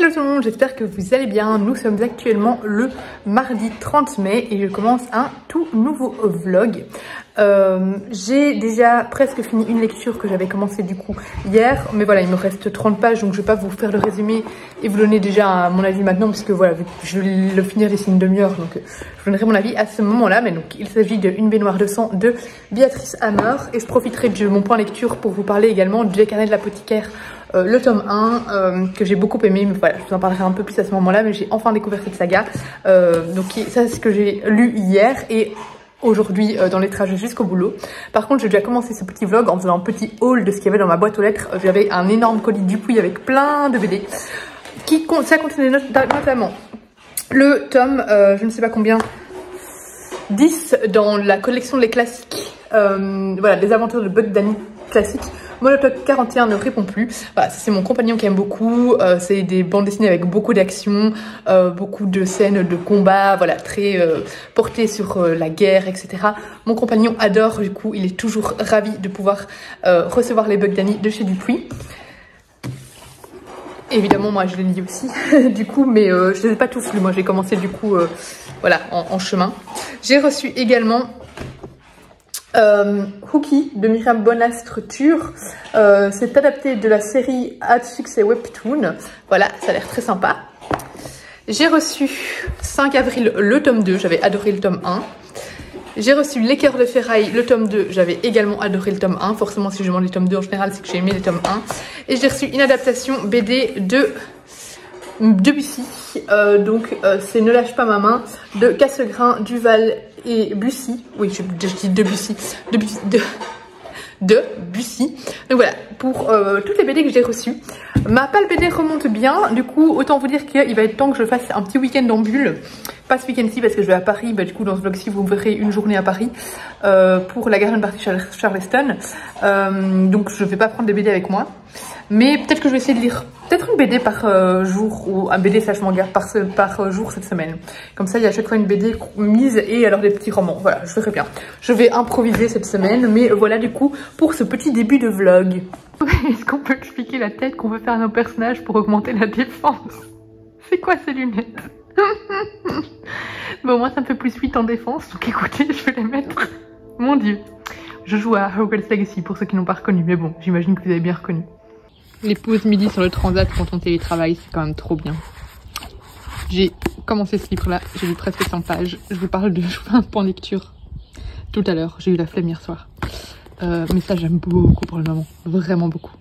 Hello tout le monde, j'espère que vous allez bien. Nous sommes actuellement le mardi 30 mai et je commence un tout nouveau vlog. J'ai déjà presque fini une lecture que j'avais commencé du coup hier, mais voilà, il me reste 30 pages donc je vais pas vous faire le résumé et vous donner déjà mon avis maintenant puisque voilà, je vais le finir d'ici une demi-heure, donc je donnerai mon avis à ce moment-là. Mais donc il s'agit de Une baignoire de sang de Béatrice Hammer et je profiterai de mon point lecture pour vous parler également du carnet de l'apothicaire. Le tome 1 que j'ai beaucoup aimé, mais voilà, je vous en parlerai un peu plus à ce moment là, mais j'ai enfin découvert cette saga, donc ça c'est ce que j'ai lu hier et aujourd'hui dans les trajets jusqu'au boulot. Par contre j'ai déjà commencé ce petit vlog en faisant un petit haul de ce qu'il y avait dans ma boîte aux lettres. J'avais un énorme colis Dupuis avec plein de BD ça contenait notamment le tome je ne sais pas combien, 10 dans la collection Les Classiques, voilà, des aventures de Buck Danny classiques. Moi le top 41 ne répond plus. Voilà, c'est mon compagnon qui aime beaucoup, c'est des bandes dessinées avec beaucoup d'action, beaucoup de scènes de combat, voilà, très portées sur la guerre, etc. Mon compagnon adore, du coup il est toujours ravi de pouvoir recevoir les Buck Danny de chez Dupuis. Évidemment moi je les lis aussi du coup, mais je les ai pas tous lus, moi j'ai commencé du coup voilà, en chemin. J'ai reçu également Hooky de Myriam Bonastructure. C'est adapté de la série à succès Webtoon. Voilà, ça a l'air très sympa. J'ai reçu 5 avril le tome 2, j'avais adoré le tome 1. J'ai reçu Les Cœurs de Ferraille, le tome 2, j'avais également adoré le tome 1. Forcément si je demande les tomes 2 en général c'est que j'ai aimé les tomes 1. Et j'ai reçu une adaptation BD de Debussy, donc c'est Ne lâche pas ma main de Cassegrain, Duval et Bussy. Oui, je dis Debussy, de Bussy. Donc voilà, pour toutes les BD que j'ai reçues. Ma palle BD remonte bien, du coup autant vous dire qu'il va être temps que je fasse un petit week-end en bulle. Pas ce week-end-ci parce que je vais à Paris, bah, du coup dans ce vlog-ci vous me verrez une journée à Paris pour la Garden Party Charleston. Donc je vais pas prendre des BD avec moi. Mais peut-être que je vais essayer de lire peut-être une BD par jour ou un BD slash manga par jour cette semaine. Comme ça, il y a à chaque fois une BD mise et alors des petits romans. Voilà, je ferai bien. Je vais improviser cette semaine, mais voilà du coup pour ce petit début de vlog. Est-ce qu'on peut expliquer la tête qu'on veut faire à nos personnages pour augmenter la défense? C'est quoi ces lunettes? Bon, moi ça me fait plus 8 en défense, donc écoutez, je vais les mettre. Mon dieu. Je joue à Hogwarts Legacy pour ceux qui n'ont pas reconnu, mais bon, j'imagine que vous avez bien reconnu. Les pauses midi sur le transat quand on télétravaille, c'est quand même trop bien. J'ai commencé ce livre-là, j'ai lu presque 100 pages. Je vous parle de un point lecture tout à l'heure. J'ai eu la flemme hier soir. Mais ça, j'aime beaucoup pour le moment. Vraiment beaucoup.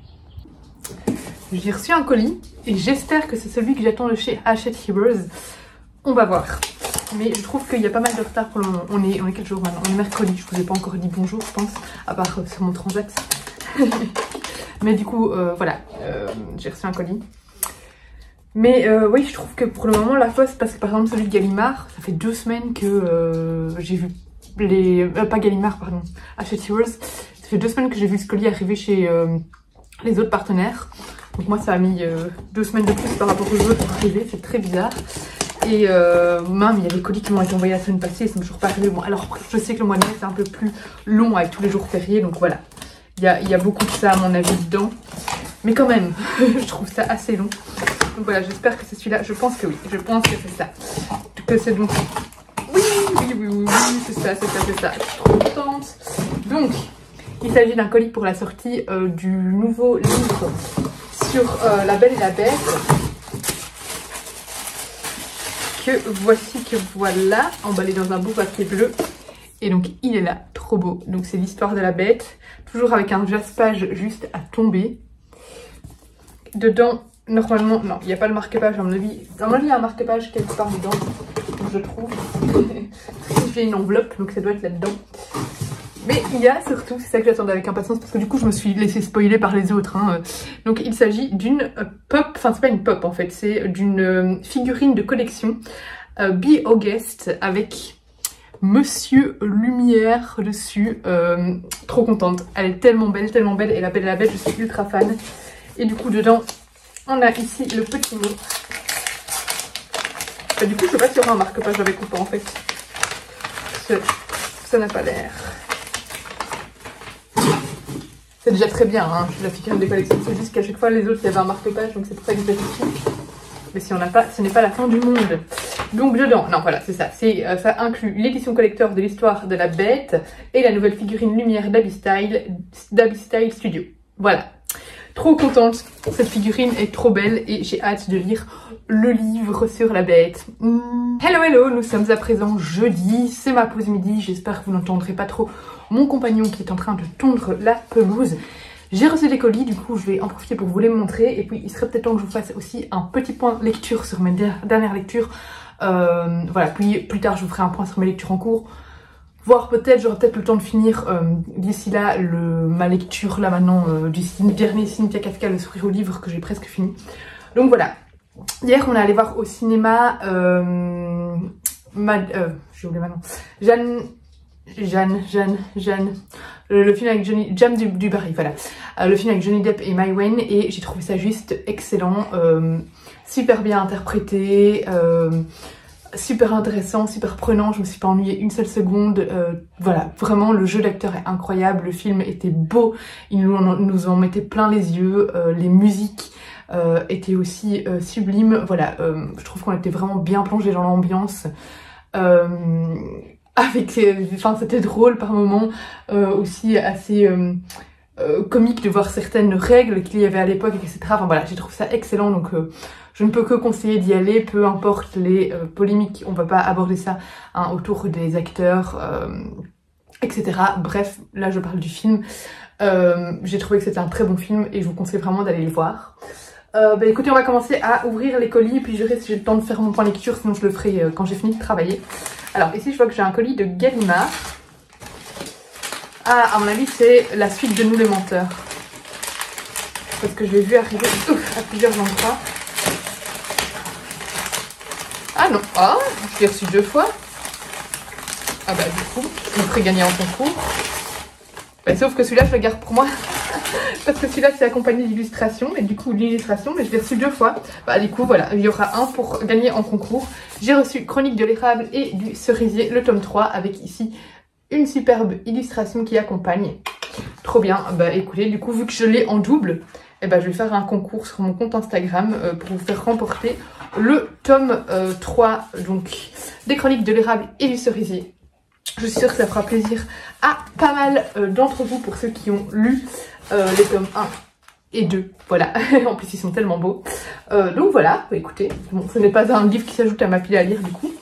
J'ai reçu un colis et j'espère que c'est celui que j'attends de chez Hachette Heroes. On va voir. Mais je trouve qu'il y a pas mal de retard pour le moment. On est quel jour maintenant? On est mercredi. Je vous ai pas encore dit bonjour, je pense, à part sur mon transat. Mais du coup, voilà, j'ai reçu un colis. Mais oui, je trouve que pour le moment, la fausse, parce que par exemple, celui de Gallimard, ça fait 2 semaines que j'ai vu les... pas Gallimard, pardon, Hachette Heroes. Ça fait 2 semaines que j'ai vu ce colis arriver chez les autres partenaires. Donc moi, ça a mis 2 semaines de plus par rapport aux autres pour arriver, c'est très bizarre. Et même, il y a des colis qui m'ont été envoyés la semaine passée, ils sont toujours pas arrivés. Bon, alors, je sais que le mois de mai, c'est un peu plus long avec tous les jours fériés, donc voilà. Il y a beaucoup de ça à mon avis dedans. Mais quand même, je trouve ça assez long. Donc voilà, j'espère que c'est celui-là. Je pense que oui. Je pense que c'est ça. Que c'est donc... Oui, c'est ça. Je suis trop contente. Donc, il s'agit d'un colis pour la sortie du nouveau livre sur La Belle et la Bête. Que voilà, emballé dans un beau papier bleu. Et donc il est là, trop beau. Donc c'est l'histoire de la bête, toujours avec un jaspage juste à tomber. Dedans, normalement, non, il n'y a pas le marque-page à mon avis. À mon avis, il y a un marque-page quelque part dedans, je trouve. J'ai une enveloppe, donc ça doit être là-dedans. Mais il y a surtout, c'est ça que j'attendais avec impatience, parce que du coup je me suis laissée spoiler par les autres. Hein. Donc il s'agit d'une pop, enfin c'est pas une pop en fait, c'est d'une figurine de collection Be August avec Monsieur Lumière dessus. Trop contente, elle est tellement belle, et La Belle et la Bête, je suis ultra fan. Et du coup dedans, on a ici le petit mot. Bah, du coup je sais pas s'il y aura un marque-page avec ou pas en fait. Ça n'a pas l'air. C'est déjà très bien, hein, la figurine de collection, c'est juste qu'à chaque fois les autres il y avait un marque-page, donc c'est pour ça que je vérifie. Mais si on n'a pas, ce n'est pas la fin du monde. Donc dedans, non voilà, c'est ça. Ça inclut l'édition collector de l'histoire de la bête et la nouvelle figurine lumière d'Abby Style Studio. Voilà. Trop contente, cette figurine est trop belle et j'ai hâte de lire le livre sur la bête. Hello hello, nous sommes à présent jeudi, c'est ma pause midi, j'espère que vous n'entendrez pas trop mon compagnon qui est en train de tondre la pelouse. J'ai reçu des colis, du coup je vais en profiter pour vous les montrer et puis il serait peut-être temps que je vous fasse aussi un petit point lecture sur mes dernières lectures. Voilà, puis plus tard je vous ferai un point sur mes lectures en cours. Voire peut-être, j'aurai peut-être le temps de finir d'ici là ma lecture là maintenant du dernier Cynthia Kafka, Le sourire au livre, que j'ai presque fini. Donc voilà. Hier on est allé voir au cinéma j'ai oublié maintenant. Jeanne. Le film avec Jam du Barry, voilà. Le film avec Johnny Depp et Mai Wen et j'ai trouvé ça juste excellent. Super bien interprété. Super intéressant, super prenant, je me suis pas ennuyée une seule seconde. Voilà, vraiment le jeu d'acteur est incroyable, le film était beau, il nous en mettait plein les yeux, les musiques étaient aussi sublimes. Voilà, je trouve qu'on était vraiment bien plongé dans l'ambiance. Enfin c'était drôle par moments, aussi assez comique de voir certaines règles qu'il y avait à l'époque, etc. Enfin voilà, j'ai trouvé ça excellent, donc je ne peux que conseiller d'y aller, peu importe les polémiques, on va pas aborder ça hein, autour des acteurs, etc. Bref, là je parle du film. J'ai trouvé que c'était un très bon film et je vous conseille vraiment d'aller le voir. Bah écoutez, on va commencer à ouvrir les colis, puis je verrai si j'ai le temps de faire mon point lecture, sinon je le ferai quand j'ai fini de travailler. Alors ici je vois que j'ai un colis de Gallimard. Ah, à mon avis c'est la suite de Nous les menteurs. Parce que je l'ai vu arriver à plusieurs endroits. Ah non, ah, je l'ai reçu 2 fois. Ah bah du coup, je me ferai gagner en concours. Bah, sauf que celui-là je le garde pour moi. Parce que celui-là c'est accompagné d'illustrations. Et du coup l'illustration, mais je l'ai reçu 2 fois. Bah du coup voilà, il y aura un pour gagner en concours. J'ai reçu Chronique de l'érable et du cerisier, le tome 3, avec ici une superbe illustration qui accompagne. Trop bien. Bah écoutez, du coup vu que je l'ai en double, eh ben, je vais faire un concours sur mon compte Instagram pour vous faire remporter le tome 3 donc, des Chroniques de l'érable et du cerisier. Je suis sûre que ça fera plaisir à pas mal d'entre vous pour ceux qui ont lu les tomes 1 et 2. Voilà, en plus ils sont tellement beaux. Donc voilà, bah, écoutez, bon, ce n'est pas un livre qui s'ajoute à ma pile à lire du coup.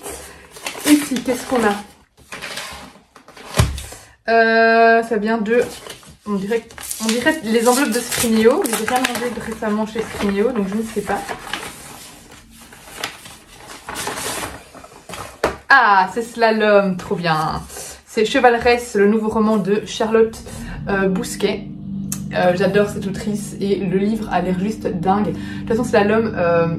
Ici, qu'est-ce qu'on a ça vient de... On dirait les enveloppes de Scrineo. J'ai rien mangé récemment chez Scrineo, donc je ne sais pas. Ah, c'est Slalom, trop bien. C'est Chevaleresse, le nouveau roman de Charlotte Bousquet. J'adore cette autrice et le livre a l'air juste dingue. De toute façon Slalom,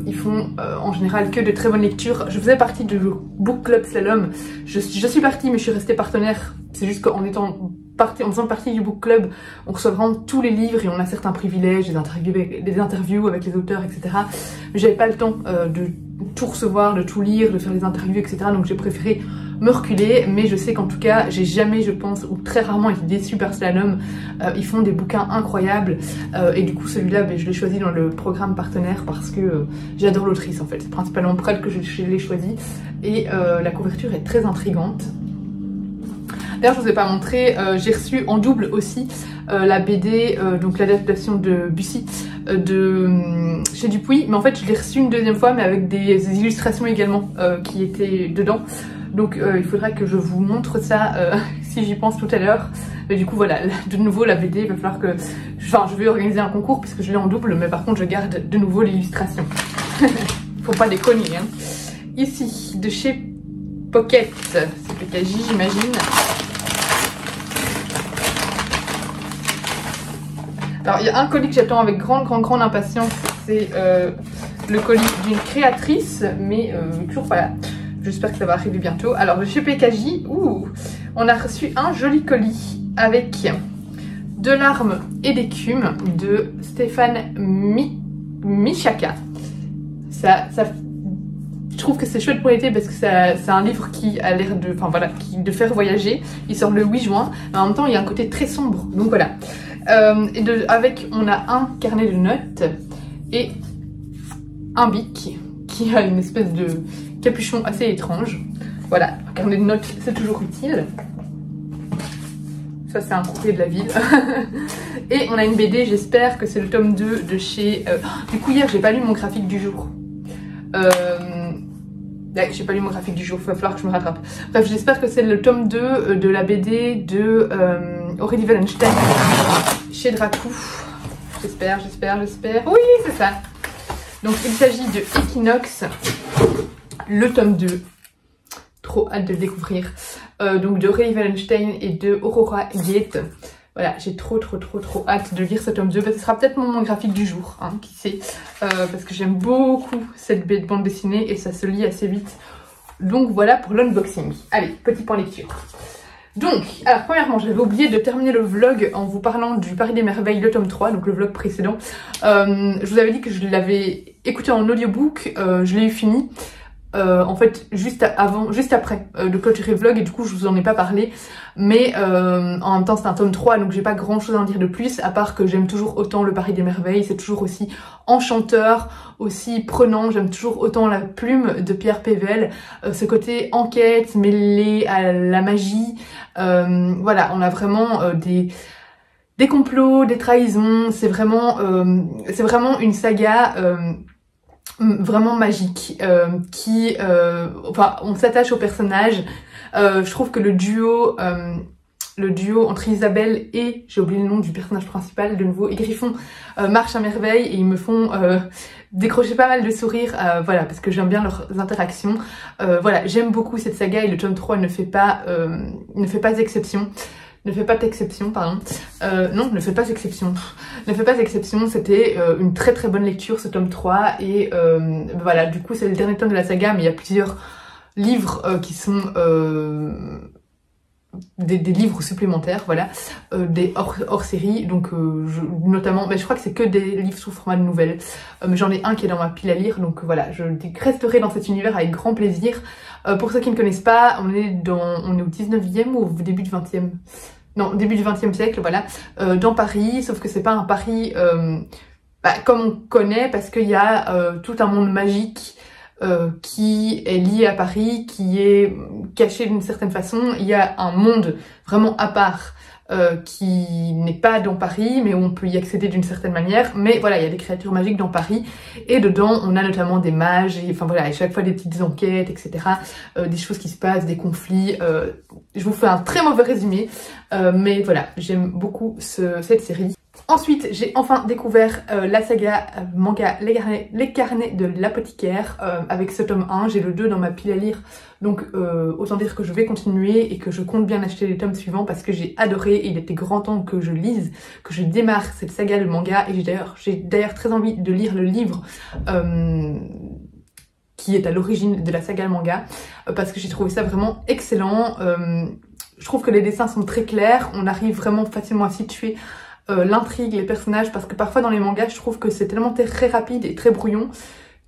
ils font en général que de très bonnes lectures. Je faisais partie du book club Slalom. Je suis partie mais je suis restée partenaire. C'est juste qu'en en faisant partie du book club, on reçoit vraiment tous les livres et on a certains privilèges, des interviews avec les auteurs, etc. Mais j'avais pas le temps de tout recevoir, de tout lire, de faire les interviews, etc. Donc j'ai préféré me reculer, mais je sais qu'en tout cas, j'ai jamais, je pense, ou très rarement été déçue par Slalom. Ils font des bouquins incroyables et du coup celui-là, ben, je l'ai choisi dans le programme partenaire parce que j'adore l'autrice en fait. C'est principalement pour elle que je l'ai choisi et la couverture est très intrigante. D'ailleurs, je vous ai pas montré, j'ai reçu en double aussi la BD, donc l'adaptation de Bussy chez Dupuis. Mais en fait, je l'ai reçu une deuxième fois, mais avec des illustrations également qui étaient dedans. Donc il faudra que je vous montre ça si j'y pense tout à l'heure. Mais du coup, voilà, de nouveau la BD, il va falloir que... Enfin, je vais organiser un concours puisque je l'ai en double, mais par contre, je garde de nouveau l'illustration. Faut pas déconner, hein. Ici, de chez Pocket, c'est PKJ, j'imagine. Alors il y a un colis que j'attends avec grande impatience, c'est le colis d'une créatrice, mais toujours pas là. J'espère que ça va arriver bientôt. Alors de chez PKJ, on a reçu un joli colis avec de larmes et d'écume de Stéphane Michaka. Je trouve que c'est chouette pour l'été parce que c'est un livre qui a l'air de, enfin voilà, de faire voyager. Il sort le 8 juin, mais en même temps il y a un côté très sombre, donc voilà. On a un carnet de notes et un bic qui a une espèce de capuchon assez étrange. Voilà, un carnet de notes, c'est toujours utile. Ça, c'est un courrier de la ville. Et on a une BD, j'espère que c'est le tome 2 de chez... Du coup, hier, j'ai pas lu mon graphique du jour. Ouais, j'ai pas lu mon graphique du jour, il va falloir que je me rattrape. Bref, j'espère que c'est le tome 2 de la BD de Aurélie Wallenstein chez Dracou. J'espère. Oui, c'est ça. Donc, il s'agit de Equinox, le tome 2. Trop hâte de le découvrir. Donc, de Aurélie Wallenstein et de Aurora Yates. Voilà, j'ai trop hâte de lire ce tome 2. Bah, ce sera peut-être mon graphique du jour, hein, qui sait. Parce que j'aime beaucoup cette bande dessinée et ça se lit assez vite. Donc voilà pour l'unboxing. Allez, petit point lecture. Donc, alors premièrement, j'avais oublié de terminer le vlog en vous parlant du Paris des Merveilles, le tome 3, donc le vlog précédent. Je vous avais dit que je l'avais écouté en audiobook, je l'ai eu fini. En fait juste après de clôturer le vlog et du coup je vous en ai pas parlé, mais en même temps c'est un tome 3 donc j'ai pas grand chose à en dire de plus à part que j'aime toujours autant le Paris des Merveilles, c'est toujours aussi enchanteur, aussi prenant, j'aime toujours autant la plume de Pierre Pével, ce côté enquête mêlé à la magie, voilà, on a vraiment des complots, des trahisons, c'est vraiment une saga vraiment magique, enfin on s'attache au personnage. Je trouve que le duo entre Isabelle et, j'ai oublié le nom du personnage principal de nouveau, et Griffon, marche à merveille et ils me font décrocher pas mal de sourires, voilà, parce que j'aime bien leurs interactions. Voilà, j'aime beaucoup cette saga et le tome 3 ne fait pas exception. Ne fait pas d'exception, pardon. Non, ne fait pas exception. Ne fait pas exception, c'était une très bonne lecture ce tome 3 et voilà, du coup c'est le dernier tome de la saga mais il y a plusieurs livres qui sont des livres supplémentaires, voilà, des hors-série, donc notamment, mais je crois que c'est que des livres sous format de nouvelles, mais j'en ai un qui est dans ma pile à lire, donc voilà, je resterai dans cet univers avec grand plaisir. Pour ceux qui ne connaissent pas, on est au 19e ou au début du 20e, non, début du 20e siècle, voilà, dans Paris, sauf que c'est pas un Paris comme on connaît, parce qu'il y a tout un monde magique qui est lié à Paris, qui est caché d'une certaine façon. Il y a un monde vraiment à part qui n'est pas dans Paris, mais où on peut y accéder d'une certaine manière. Mais voilà, il y a des créatures magiques dans Paris, et dedans on a notamment des mages, et enfin voilà, à chaque fois des petites enquêtes, etc. Des choses qui se passent, des conflits. Je vous fais un très mauvais résumé, mais voilà, j'aime beaucoup cette série. Ensuite, j'ai enfin découvert la saga manga Les Carnets de l'Apothicaire avec ce tome 1. J'ai le 2 dans ma pile à lire, donc autant dire que je vais continuer et que je compte bien acheter les tomes suivants parce que j'ai adoré et il était grand temps que je lise, que je démarre cette saga de manga, et j'ai d'ailleurs très envie de lire le livre qui est à l'origine de la saga manga parce que j'ai trouvé ça vraiment excellent. Je trouve que les dessins sont très clairs, on arrive vraiment facilement à situer l'intrigue, les personnages, parce que parfois dans les mangas je trouve que c'est tellement très rapide et très brouillon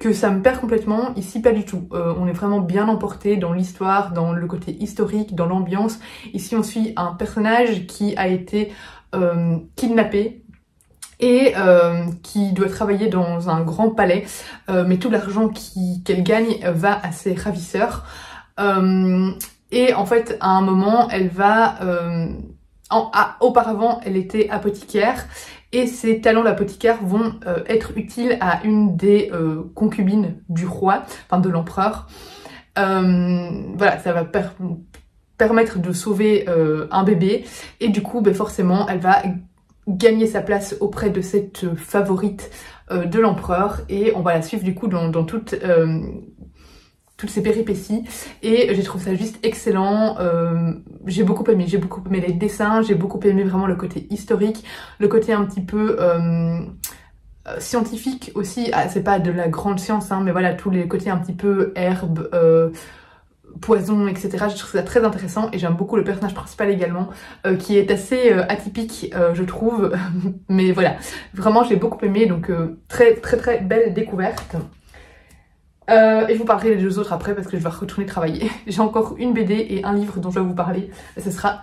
que ça me perd complètement. Ici pas du tout, on est vraiment bien emporté dans l'histoire, dans le côté historique, dans l'ambiance. Ici on suit un personnage qui a été kidnappé et qui doit travailler dans un grand palais, mais tout l'argent qu'elle gagne va à ses ravisseurs, et en fait à un moment elle va auparavant, elle était apothicaire et ses talents d'apothicaire vont être utiles à une des concubines du roi, enfin de l'empereur. Voilà, ça va permettre de sauver un bébé, et du coup, forcément, elle va gagner sa place auprès de cette favorite de l'empereur, et on va la suivre du coup dans toutes ces péripéties, et j'ai trouvé ça juste excellent. J'ai beaucoup aimé les dessins, j'ai beaucoup aimé vraiment le côté historique, le côté un petit peu scientifique aussi. Ah, c'est pas de la grande science, hein, mais voilà, tous les côtés un petit peu herbes, poison, etc. Je trouve ça très intéressant, et j'aime beaucoup le personnage principal également, qui est assez atypique, je trouve, mais voilà, vraiment j'ai beaucoup aimé, donc très belle découverte. Et je vous parlerai des deux autres après parce que je vais retourner travailler. J'ai encore une BD et un livre dont je vais vous parler. Ce sera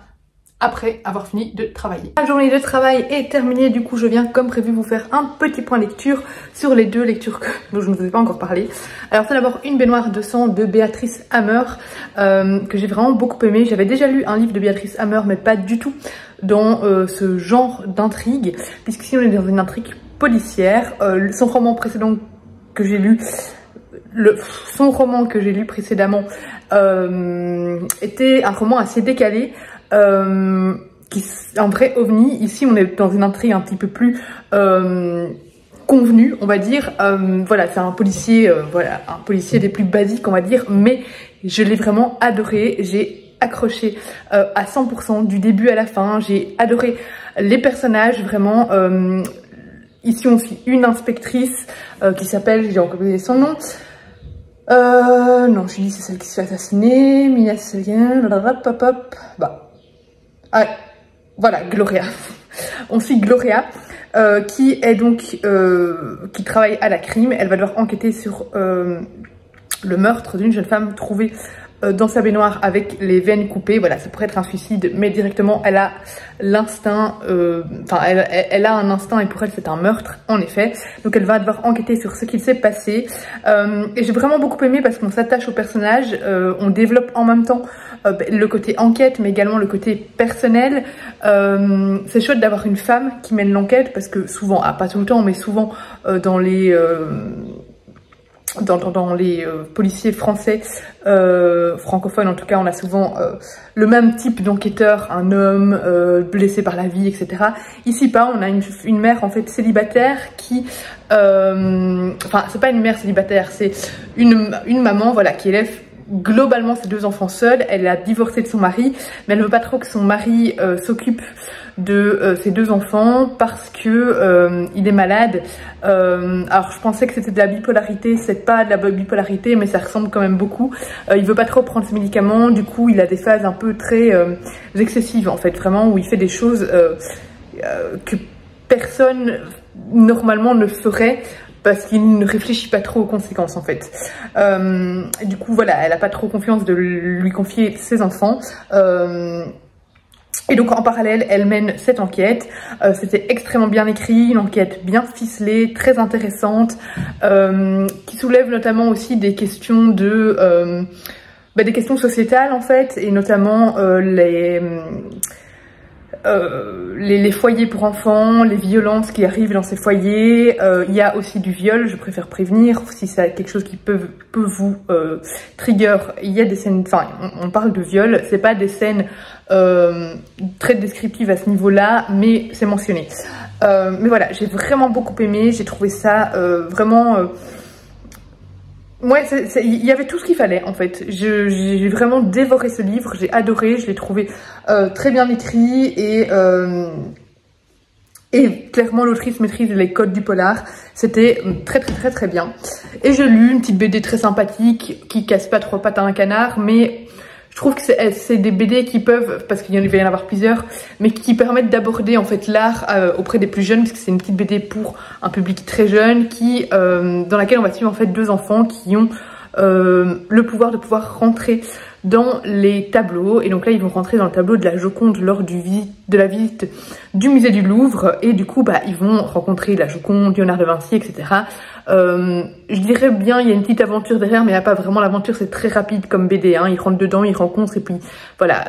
après avoir fini de travailler. La journée de travail est terminée, du coup je viens comme prévu vous faire un petit point lecture sur les 2 lectures dont je ne vous ai pas encore parlé. Alors c'est d'abord Une baignoire de sang de Béatrice Hammer que j'ai vraiment beaucoup aimé. J'avais déjà lu un livre de Béatrice Hammer mais pas du tout dans ce genre d'intrigue, puisqu'ici on est dans une intrigue policière. Son roman précédent que j'ai lu, précédemment était un roman assez décalé, qui un vrai ovni. Ici on est dans une intrigue un petit peu plus convenue, on va dire. Voilà, c'est un policier, voilà, un policier des plus basiques, on va dire, mais je l'ai vraiment adoré. J'ai accroché à 100% du début à la fin. J'ai adoré les personnages, vraiment. Ici on suit une inspectrice qui s'appelle, j'ai encore oublié son nom. Non, je dis c'est celle qui se fait assassiner, Mia Célien, bah. Ah, voilà, Gloria. On suit Gloria, qui est donc, qui travaille à la crime. Elle va devoir enquêter sur le meurtre d'une jeune femme trouvée dans sa baignoire avec les veines coupées. Voilà, ça pourrait être un suicide, mais directement elle a l'instinct, enfin elle a un instinct et pour elle c'est un meurtre en effet. Donc elle va devoir enquêter sur ce qu'il s'est passé, et j'ai vraiment beaucoup aimé parce qu'on s'attache au personnage, on développe en même temps le côté enquête mais également le côté personnel. C'est chouette d'avoir une femme qui mène l'enquête parce que souvent, pas tout le temps mais souvent dans les policiers français, francophones en tout cas, on a souvent le même type d'enquêteur, un homme blessé par la vie, etc. Ici pas, on a une mère en fait célibataire qui, enfin c'est pas une mère célibataire, c'est une maman, voilà, qui élève globalement ses 2 enfants seule. Elle a divorcé de son mari, mais elle veut pas trop que son mari s'occupe de ses 2 enfants parce que il est malade. Alors je pensais que c'était de la bipolarité, c'est pas de la bipolarité mais ça ressemble quand même beaucoup. Il veut pas trop prendre ses médicaments, du coup il a des phases un peu très excessives en fait, vraiment, où il fait des choses que personne normalement ne ferait, parce qu'il ne réfléchit pas trop aux conséquences en fait. Du coup voilà, elle a pas trop confiance de lui confier ses enfants. Et donc en parallèle, elle mène cette enquête. C'était extrêmement bien écrit, une enquête bien ficelée, très intéressante, qui soulève notamment aussi des questions de, des questions sociétales en fait, et notamment les foyers pour enfants, les violences qui arrivent dans ces foyers. Il y a aussi du viol, je préfère prévenir, si c'est quelque chose qui peut vous trigger. Il y a des scènes, enfin on parle de viol, c'est pas des scènes très descriptives à ce niveau-là, mais c'est mentionné. Mais voilà, j'ai vraiment beaucoup aimé, j'ai trouvé ça vraiment... Ouais, il y avait tout ce qu'il fallait en fait. J'ai vraiment dévoré ce livre, j'ai adoré, je l'ai trouvé très bien écrit et clairement l'autrice maîtrise les codes du polar. C'était très bien. Et j'ai lu une petite BD très sympathique qui casse pas trop pattes à un canard, mais je trouve que c'est des BD qui peuvent, parce qu'il va y en avoir plusieurs, mais qui permettent d'aborder en fait l'art auprès des plus jeunes, parce que c'est une petite BD pour un public très jeune, qui dans laquelle on va suivre en fait 2 enfants qui ont le pouvoir de pouvoir rentrer dans les tableaux. Et donc là ils vont rentrer dans le tableau de la Joconde lors de la visite du musée du Louvre, et du coup ils vont rencontrer la Joconde, Léonard de Vinci, etc. Je dirais bien il y a une petite aventure derrière, mais il n'y a pas vraiment l'aventure, c'est très rapide comme BD, hein. Ils rentrent dedans, ils rencontrent et puis voilà,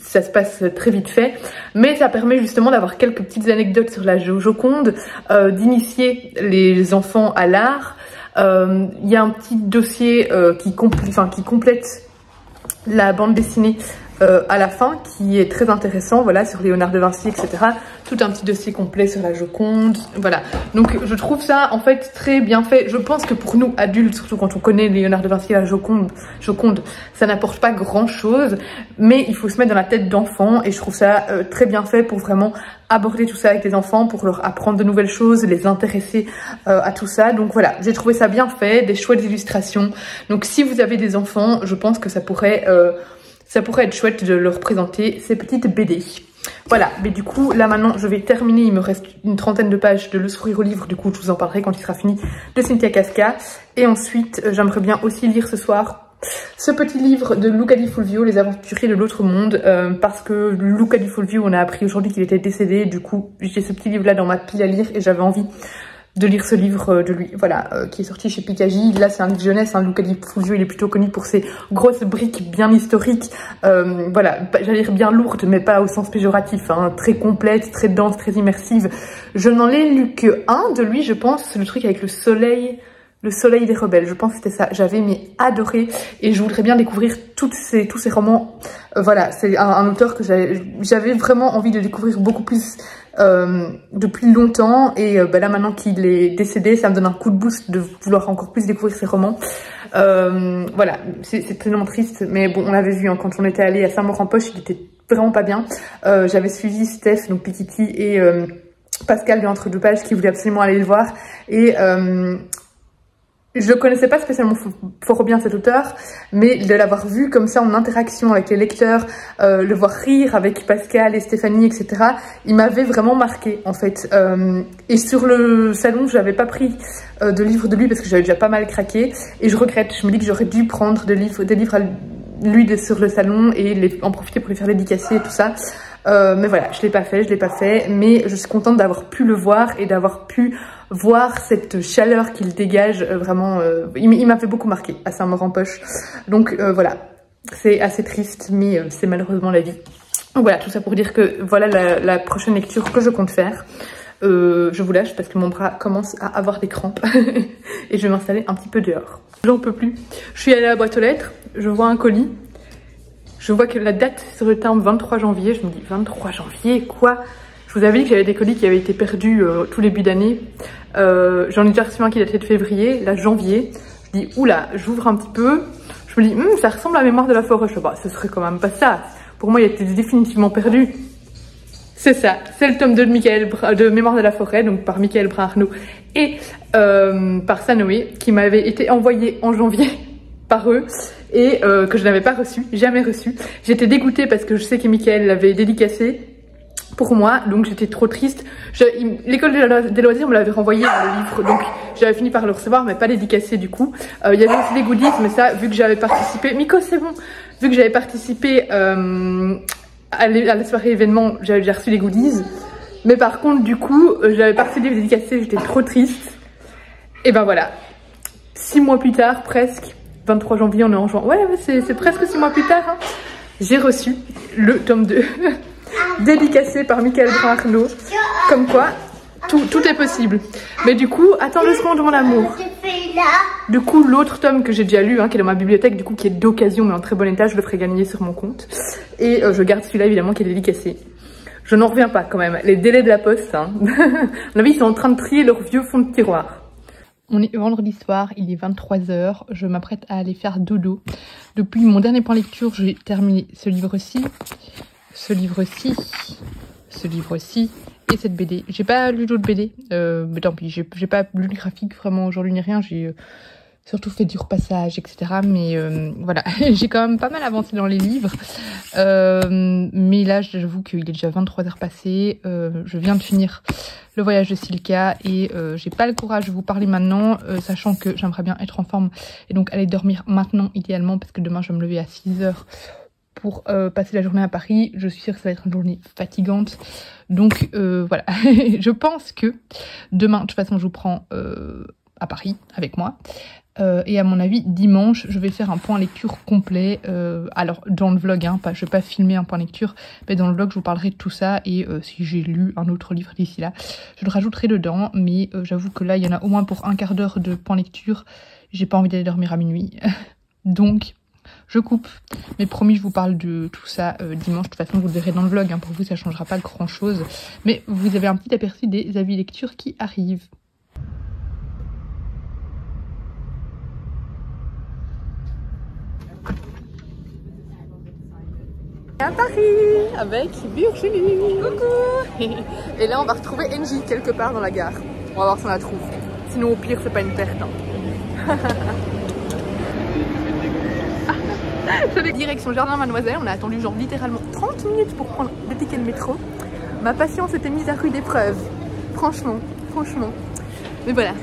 ça se passe très vite fait, mais ça permet justement d'avoir quelques petites anecdotes sur la Joconde, d'initier les enfants à l'art. Il y a un petit dossier qui complète la bande dessinée à la fin, qui est très intéressant, voilà, sur Léonard de Vinci, etc. Tout un petit dossier complet sur la Joconde, voilà. Donc je trouve ça en fait très bien fait. Je pense que pour nous adultes, surtout quand on connaît Léonard de Vinci et la Joconde, ça n'apporte pas grand chose, mais il faut se mettre dans la tête d'enfant, et je trouve ça très bien fait pour vraiment aborder tout ça avec les enfants, pour leur apprendre de nouvelles choses, les intéresser à tout ça. Donc voilà, j'ai trouvé ça bien fait, des chouettes illustrations. Donc si vous avez des enfants, je pense que ça pourrait être chouette de leur présenter ces petites BD. Voilà, mais du coup, là maintenant, je vais terminer. Il me reste une 30aine de pages de Le Sourire au livre. Du coup, je vous en parlerai quand il sera fini, de Cynthia Casca. Et ensuite, j'aimerais bien aussi lire ce soir ce petit livre de Luca Di Fulvio, Les Aventuriers de l'autre monde, parce que Luca Di Fulvio, on a appris aujourd'hui qu'il était décédé. Du coup, j'ai ce petit livre-là dans ma pile à lire et j'avais envie de lire ce livre de lui, voilà, qui est sorti chez Picagi. Là, c'est un livre jeunesse, hein. Luca Di Fulvio, il est plutôt connu pour ses grosses briques bien historiques, voilà, j'allais dire bien lourdes, mais pas au sens péjoratif, hein, très complète, très dense, très immersive. Je n'en ai lu que un de lui, je pense, c'est le truc avec le soleil des rebelles, je pense que c'était ça. J'avais adoré et je voudrais bien découvrir tous ces romans. Voilà, c'est un auteur que j'avais vraiment envie de découvrir beaucoup plus depuis longtemps, et là maintenant qu'il est décédé, ça me donne un coup de boost de vouloir encore plus découvrir ses romans. Voilà, c'est tellement triste, mais bon, on l'avait vu hein, quand on était allé à Saint-Maur-en-Poche, il était vraiment pas bien. J'avais suivi Steph, donc Pikiti, et Pascal de Entre deux pages qui voulait absolument aller le voir, et je ne connaissais pas spécialement fort bien cet auteur, mais de l'avoir vu comme ça en interaction avec les lecteurs, le voir rire avec Pascal et Stéphanie, etc., il m'avait vraiment marqué en fait. Et sur le salon, je n'avais pas pris de livre de lui parce que j'avais déjà pas mal craqué, et je regrette, je me dis que j'aurais dû prendre des livres à lui sur le salon et en profiter pour les faire dédicacer et tout ça. Mais voilà, je l'ai pas fait, mais je suis contente d'avoir pu le voir et d'avoir pu voir cette chaleur qu'il dégage, vraiment, il m'a fait beaucoup marquer à Saint-Maur-en-Poche. Donc voilà, c'est assez triste, mais c'est malheureusement la vie. Donc voilà, tout ça pour dire que voilà la prochaine lecture que je compte faire. Je vous lâche parce que mon bras commence à avoir des crampes et je vais m'installer un petit peu dehors. J'en peux plus. Je suis allée à la boîte aux lettres, je vois un colis. Je vois que la date sur le timbre 23 janvier, je me dis 23 janvier, quoi? Je vous avais dit que j'avais des colis qui avaient été perdus tout début d'année. J'en ai déjà reçu un qui datait de février, là janvier. Je dis oula, j'ouvre un petit peu. Je me dis ça ressemble à la Mémoire de la forêt. Je sais pas, ce serait quand même pas ça. Pour moi, il était définitivement perdu. C'est ça, c'est le tome 2 de Mémoire de la forêt, donc par Michael Brun-Arnaud et par Sanoé, qui m'avait été envoyé en janvier par eux, et que je n'avais pas reçu, jamais reçu. J'étais dégoûtée parce que je sais que Michael l'avait dédicacé pour moi, donc j'étais trop triste. L'école des loisirs me l'avait renvoyé le livre, donc j'avais fini par le recevoir, mais pas dédicacé du coup. Il y avait aussi des goodies, mais ça, vu que j'avais participé, Miko c'est bon, vu que j'avais participé à la soirée événement, j'avais déjà reçu les goodies. Mais par contre, du coup, j'avais pas reçu les dédicacés, j'étais trop triste. Et ben voilà, 6 mois plus tard, presque, 23 janvier, on est en juin. Ouais, c'est presque 6 mois plus tard. Hein. J'ai reçu le tome 2, dédicacé par Michael Brun-Arnaud. Comme quoi, tout est possible. Mais du coup, attends 2 secondes, mon amour. Du coup, l'autre tome que j'ai déjà lu, hein, qui est dans ma bibliothèque, du coup, qui est d'occasion, mais en très bon état, je le ferai gagner sur mon compte. Et je garde celui-là, évidemment, qui est dédicacé. Je n'en reviens pas, quand même. Les délais de la poste, hein. À mon avis, ils sont en train de trier leur vieux fond de tiroir. On est vendredi soir, il est 23 h, je m'apprête à aller faire dodo. Depuis mon dernier point lecture, j'ai terminé ce livre-ci, ce livre-ci, ce livre-ci et cette BD. J'ai pas lu d'autres BD, mais tant pis, j'ai pas lu le graphique vraiment aujourd'hui ni rien, j'ai surtout fait du repassage, etc. Mais voilà, j'ai quand même pas mal avancé dans les livres. Mais là, j'avoue qu'il est déjà 23 h passées. Je viens de finir le voyage de Silka et j'ai pas le courage de vous parler maintenant, sachant que j'aimerais bien être en forme et donc aller dormir maintenant idéalement parce que demain je vais me lever à 6 h pour passer la journée à Paris. Je suis sûre que ça va être une journée fatigante. Donc voilà, je pense que demain, de toute façon, je vous prends à Paris avec moi. Et à mon avis, dimanche, je vais faire un point lecture complet. Alors, dans le vlog, hein, je vais pas filmer un point lecture, mais dans le vlog, je vous parlerai de tout ça. Et si j'ai lu un autre livre d'ici là, je le rajouterai dedans. Mais j'avoue que là, il y en a au moins pour un quart d'heure de point lecture. J'ai pas envie d'aller dormir à minuit. Donc, je coupe. Mais promis, je vous parle de tout ça dimanche. De toute façon, vous le verrez dans le vlog. Hein. Pour vous, ça changera pas grand chose. Mais vous avez un petit aperçu des avis lecture qui arrivent. À Paris avec Virginie. Coucou. Et là on va retrouver Angie quelque part dans la gare. On va voir si on la trouve. Sinon au pire c'est pas une perte. Hein. Direction Jardin Mademoiselle. On a attendu genre littéralement 30 minutes pour prendre des tickets de métro. Ma patience était mise à rude épreuve. Franchement. Mais voilà.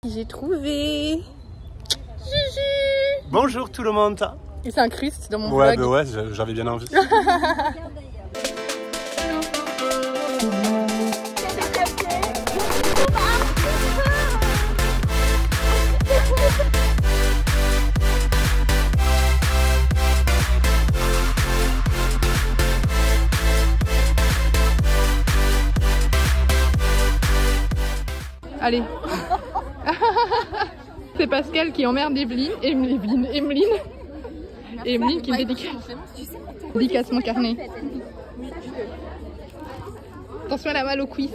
J'ai trouvé. Bonjour tout le monde. Il s'incruste dans mon vlog. vlog. Ouais, j'avais bien envie. Allez. C'est Pascal qui emmerde Emeline qui me dédicace mon carnet. Attention, elle a mal au cuisse.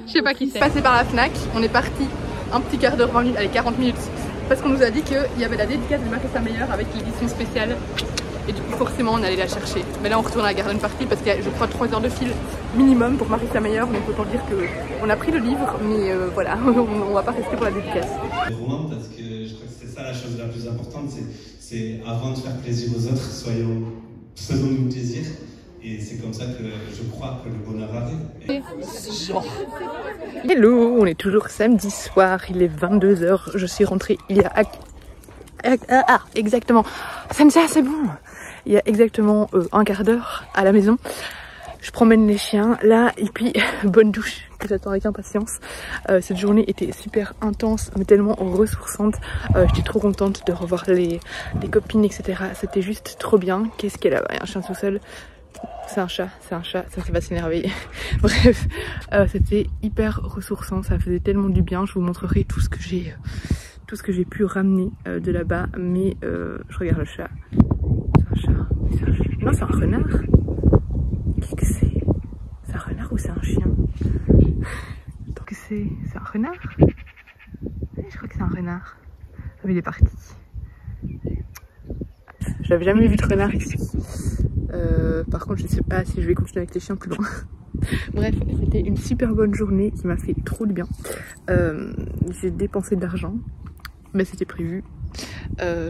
Je sais pas qui c'est. Passé par la Fnac, on est parti un petit quart d'heure, 20 minutes, allez 40 minutes. Parce qu'on nous a dit qu'il y avait la dédicace de Marissa Meyer avec l'édition spéciale. Et du coup forcément on allait la chercher. Mais là on retourne à la Garden Party parce qu'il y a je crois 3 heures de fil minimum pour Marissa Meyer. Donc autant dire qu'on a pris le livre mais voilà, on va pas rester pour la dédicace. Romain, parce que je crois que c'est ça la chose la plus importante, c'est avant de faire plaisir aux autres, faisons-nous plaisir. Et c'est comme ça que je crois que le bonheur arrive. Hello, on est toujours samedi soir, il est 22 h, je suis rentrée il y a... exactement, c'est bon. Il y a exactement un quart d'heure à la maison. Je promène les chiens là et puis bonne douche que j'attends avec impatience. Cette journée était super intense mais tellement ressourçante. J'étais trop contente de revoir les copines etc. C'était juste trop bien. Qu'est-ce qu'il y a là-bas? Il y a un chien tout seul. C'est un chat, ça va s'énerver. Bref, c'était hyper ressourçant, ça faisait tellement du bien. Je vous montrerai tout ce que j'ai pu ramener de là-bas. Mais je regarde le chat. C'est un chat. Non, c'est un renard. Qu'est-ce que c'est? C'est un renard ou c'est un chien? Donc c'est un renard? Oui, je crois que c'est un renard. Mais il est parti. J'avais jamais vu de renard ici. Par contre, je sais pas si je vais continuer avec les chiens plus loin. Bref, c'était une super bonne journée qui m'a fait trop de bien. J'ai dépensé de l'argent, mais c'était prévu.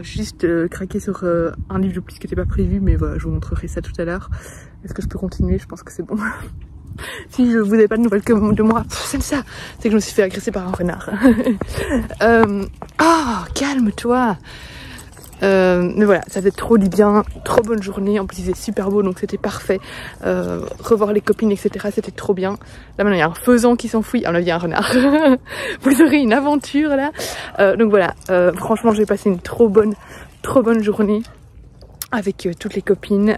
Juste craqué sur un livre de plus qui n'était pas prévu, mais voilà, je vous montrerai ça tout à l'heure. Est-ce que je peux continuer? Je pense que c'est bon. Si je vous ai pas de nouvelles de moi, c'est ça, c'est que je me suis fait agresser par un renard. Oh, calme-toi. Mais voilà, ça faisait trop du bien, trop bonne journée, en plus il faisait super beau donc c'était parfait. Revoir les copines etc, c'était trop bien. Là maintenant il y a un faisan qui s'enfuit, à mon avis il y a un renard. Vous aurez une aventure là. Donc voilà, franchement j'ai passé une trop bonne journée avec toutes les copines.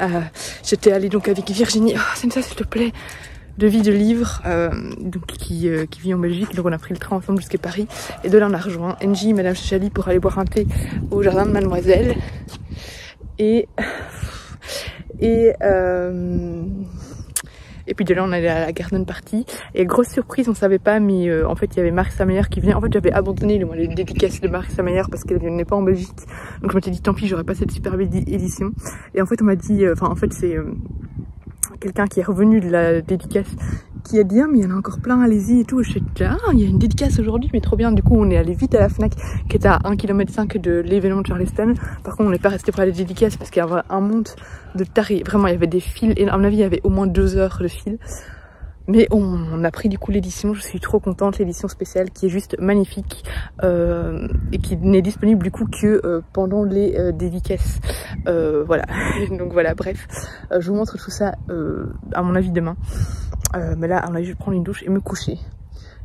J'étais allée donc avec Virginie, oh, c'est ça s'il te plaît, de vie de livre, donc qui vit en Belgique, donc on a pris le train ensemble jusqu'à Paris et de là on a rejoint Angie et Madame Chachali pour aller boire un thé au jardin de Mademoiselle et puis de là on allait à la Garden Party et grosse surprise, on savait pas mais en fait il y avait Marissa Meyer qui venait. En fait j'avais abandonné les dédicaces de Marissa Meyer parce qu'elle n'est pas en Belgique, donc je m'étais dit tant pis j'aurais pas cette superbe édition et en fait on m'a dit, en fait c'est quelqu'un qui est revenu de la dédicace qui a dit ah mais il y en a encore plein, allez-y et tout. Je suis là, ah il y a une dédicace aujourd'hui mais trop bien. Du coup on est allé vite à la Fnac qui est à 1,5 km de l'événement de Charleston. Par contre on n'est pas resté pour la dédicace parce qu'il y avait un monde de tarés, vraiment il y avait des fils et à mon avis il y avait au moins 2 heures de fil. Mais on a pris du coup l'édition, je suis trop contente, l'édition spéciale qui est juste magnifique et qui n'est disponible du coup que pendant les dédicaces. Voilà, donc voilà, bref, je vous montre tout ça à mon avis demain. Mais là, à mon avis, je vais prendre une douche et me coucher.